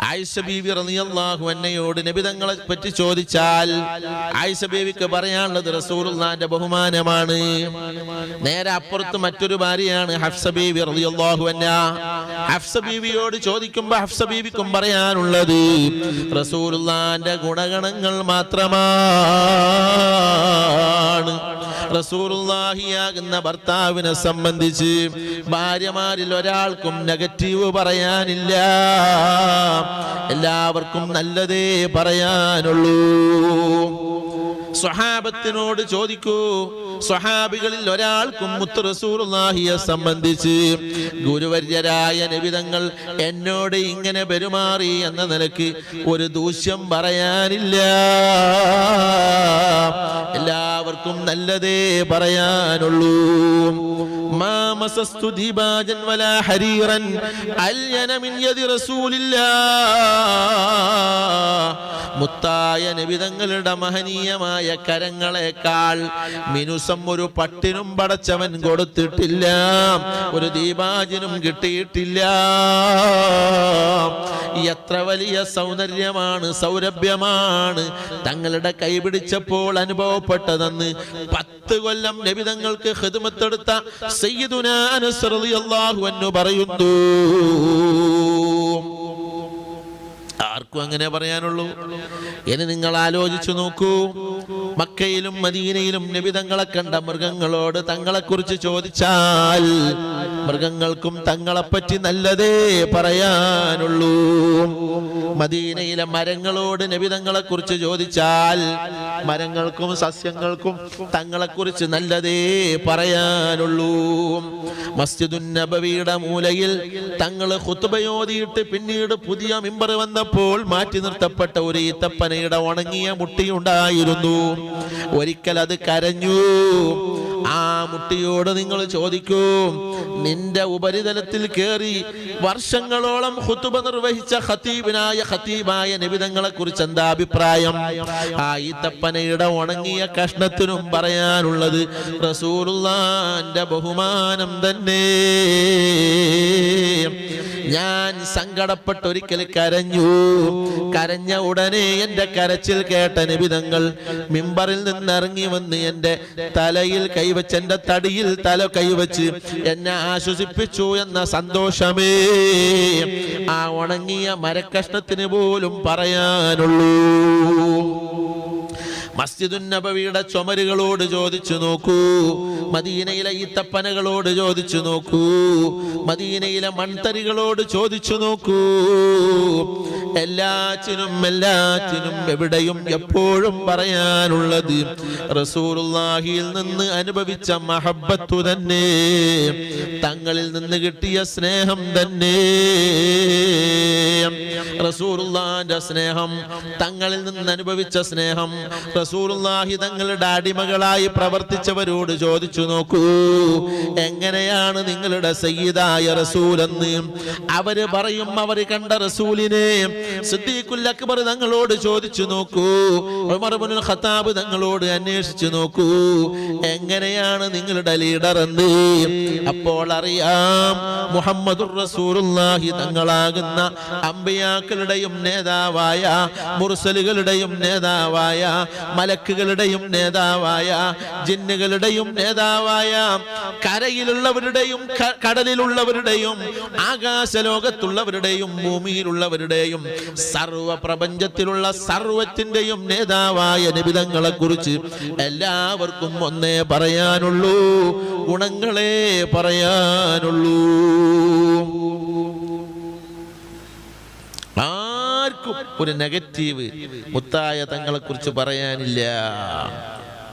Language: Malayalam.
ആയിഷ ബീവി റളിയല്ലാഹു അൻഹയോട് നബി തങ്ങളെ പറ്റി ചോദിച്ചാൽ ആയിഷ ബീവിക്ക് പറയാനുള്ളത് റസൂലുള്ളാഹിന്റെ ബഹുമാനമാണ്. നേരെ അപ്പുറത്ത് മറ്റൊരു ഭാര്യയാണ് ഹഫ്സ ബീവി റളിയല്ലാഹു അൻഹ. ഹഫ്സ ബീവിയോട് ചോദിക്കുമ്പോൾ ഹഫ്സ ബീവിക്കും പറയാനുള്ളത് റസൂലുള്ളാഹിന്റെ ഗുണഗണങ്ങൾ മാത്രമാണ്. റസൂലുള്ളാഹിയാകുന്ന ഭർത്താവിനെ സംബന്ധിച്ച് ഭാര്യമാരിൽ ഒരാൾക്കും നെഗറ്റീവ് പറയാനില്ല, എല്ലാവർക്കും നല്ലതേ പറയാനുള്ളൂ. സ്വഹാബത്തിനോട് ചോദിക്കൂ, സ്വഹാബികളിൽ ഒരാൾക്കും മുത്ത് റസൂലുള്ളാഹിയെ സംബന്ധിച്ച് ഗുരുവര്യരായ നബി തങ്ങൾ എന്നോട് ഇങ്ങനെ പെരുമാറി എന്ന നിലയ്ക്ക് ഒരു ദൂഷ്യം പറയാനില്ല, എല്ലാവർക്കും നല്ലതേ പറയാനുള്ളൂ. മാ മസസ്തു ദീബാജൻ വലാ ഹരീറൻ അൽയന മിൻ യദി റസൂലില്ലാഹ്. മുത്തായ നബി തങ്ങളുടെ മഹനീയമായ കരങ്ങളെക്കാൾ മിനുസം ഒരു പട്ടിനും പടച്ചവൻ കൊടുത്തിട്ടില്ല, ഒരു ദീപാജിനും കിട്ടിയിട്ടില്ല. എത്ര വലിയ സൗന്ദര്യമാണ്, സൗരഭ്യമാണ് തങ്ങളുടെ കൈപിടിച്ചപ്പോൾ അനുഭവപ്പെട്ടതെന്ന് 10 കൊല്ലം നബി തങ്ങൾക്ക് ഖിദ്മത്തെടുത്ത സയ്യിദുനാ അനസ് റളിയല്ലാഹു അൻഹു പറയുന്നു. ആർക്കും അങ്ങനെ പറയാനുള്ളൂ. ഇനി നിങ്ങൾ ആലോചിച്ചു നോക്കൂ, മക്കയിലും മദീനയിലും നബി തങ്ങളെ കണ്ട മൃഗങ്ങളോട് തങ്ങളെക്കുറിച്ച് ചോദിച്ചാൽ മൃഗങ്ങൾക്കും തങ്ങളെപ്പറ്റി നല്ലതേ പറയാനുള്ളൂ. മദീനയിലെ മരങ്ങളോട് നബി തങ്ങളെ കുറിച്ച് ചോദിച്ചാൽ മരങ്ങൾക്കും സസ്യങ്ങൾക്കും തങ്ങളെക്കുറിച്ച് നല്ലതേ പറയാനുള്ളൂ. മസ്ജിദുൻ നബവിയുടെ മൂലയിൽ തങ്ങൾ ഖുത്ബയോദിയിട്ട് പിന്നീട് പുതിയ മിമ്പർ വന്നപ്പോൾ മാറ്റി നിർത്തപ്പെട്ട ഒരു ഈത്തപ്പനയുടെ ഉണങ്ങിയ മുട്ടിയുണ്ടായിരുന്നു. ഒരിക്കൽ അത് കരഞ്ഞു. ആ മുട്ടിയോട് നിങ്ങൾ ചോദിക്കൂ, നിന്റെ ഉപരിതലത്തിൽ കയറി വർഷങ്ങളോളം ഖുതുബ നിർവഹിച്ച ഖതീബായ നബി തങ്ങളെ കുറിച്ച് എന്താ അഭിപ്രായം? ആ ഈത്തപ്പനയുടെ ഉണങ്ങിയ കഷ്ണത്തിനും പറയാനുള്ളത് റസൂലുള്ളാഹിന്റെ ബഹുമാനം തന്നെ. ഞാൻ സങ്കടപ്പെട്ട് ഒരിക്കൽ കരഞ്ഞു. കരഞ്ഞ ഉടനെ എന്റെ കരച്ചിൽ കേട്ട നബി തങ്ങൾ മിമ്പറിൽ നിന്ന് ഇറങ്ങി വന്ന് എന്റെ തലയിൽ കൈവച്ച്, എന്റെ തടിയിൽ തല കൈവച്ച് എന്നെ ആശ്വസിപ്പിച്ചു എന്ന സന്തോഷമേ ആ ഉണങ്ങിയ മരക്കഷ്ണത്തിന് പോലും പറയാനുള്ളൂ. മസ്ജിദുൻ നബവിയുടെ ചുമരുകളോട് ചോദിച്ചു നോക്കൂ, മദീനയിലെ ഈത്തപ്പനകളോട് ചോദിച്ചു നോക്കൂ, മദീനയിലെ മൺതരികളോട് ചോദിച്ചു നോക്കൂ, എല്ലാറ്റിനും എവിടെയും എപ്പോഴും പറയാനുള്ളത് റസൂലുള്ളാഹിയിൽ നിന്ന് അനുഭവിച്ച മഹബ്ബത്തു തന്നെ, തങ്ങളിൽ നിന്ന് കിട്ടിയ സ്നേഹം തന്നെ. റസൂലുള്ളാഹിന്റെ സ്നേഹം, തങ്ങളിൽ നിന്ന് അനുഭവിച്ച സ്നേഹം റസൂലുള്ളാഹി തങ്ങളുടെ അടിമകളായി പ്രവർത്തിച്ചവരോട് ചോദിച്ചു നോക്കൂ, എങ്ങനെയാണ് നിങ്ങളുടെ സയ്യിദായ റസൂലെന്ന് അവര് പറയും. അവർ കണ്ട റസൂലിനെ സിദ്ദീഖുൽ അക്ബർ തങ്ങളോട് ചോദിച്ചു നോക്കൂ, ഉമർ ഇബ്നുൽ ഖത്താബ് തങ്ങളോട് അന്വേഷിച്ചു നോക്കൂ, എങ്ങനെയാണ് നിങ്ങളുടെ ലീഡർ എന്ന്. അപ്പോൾ അറിയാം മുഹമ്മദുർ റസൂലുള്ളാഹി തങ്ങളാകുന്ന അമ്പിയാക്കളുടെയും നേതാവായ, മുർസലുകളുടെയും നേതാവായ, മലക്കുകളുടെയും നേതാവായ, ജിന്നുകളുടെയും നേതാവായ, കരയിലുള്ളവരുടെയും കടലിലുള്ളവരുടെയും ആകാശലോകത്തുള്ളവരുടെയും ഭൂമിയിലുള്ളവരുടെയും സർവ പ്രപഞ്ചത്തിലുള്ള സർവത്തിന്റെയും നേതാവായ നബി തങ്ങളെ കുറിച്ച് എല്ലാവർക്കും ഒന്നേ പറയാനുള്ളൂ, ഗുണങ്ങളെ പറയാനുള്ളൂ. ആർക്കും ഒരു നെഗറ്റീവ് മുത്തായ തങ്ങളെ കുറിച്ച് പറയാനില്ല.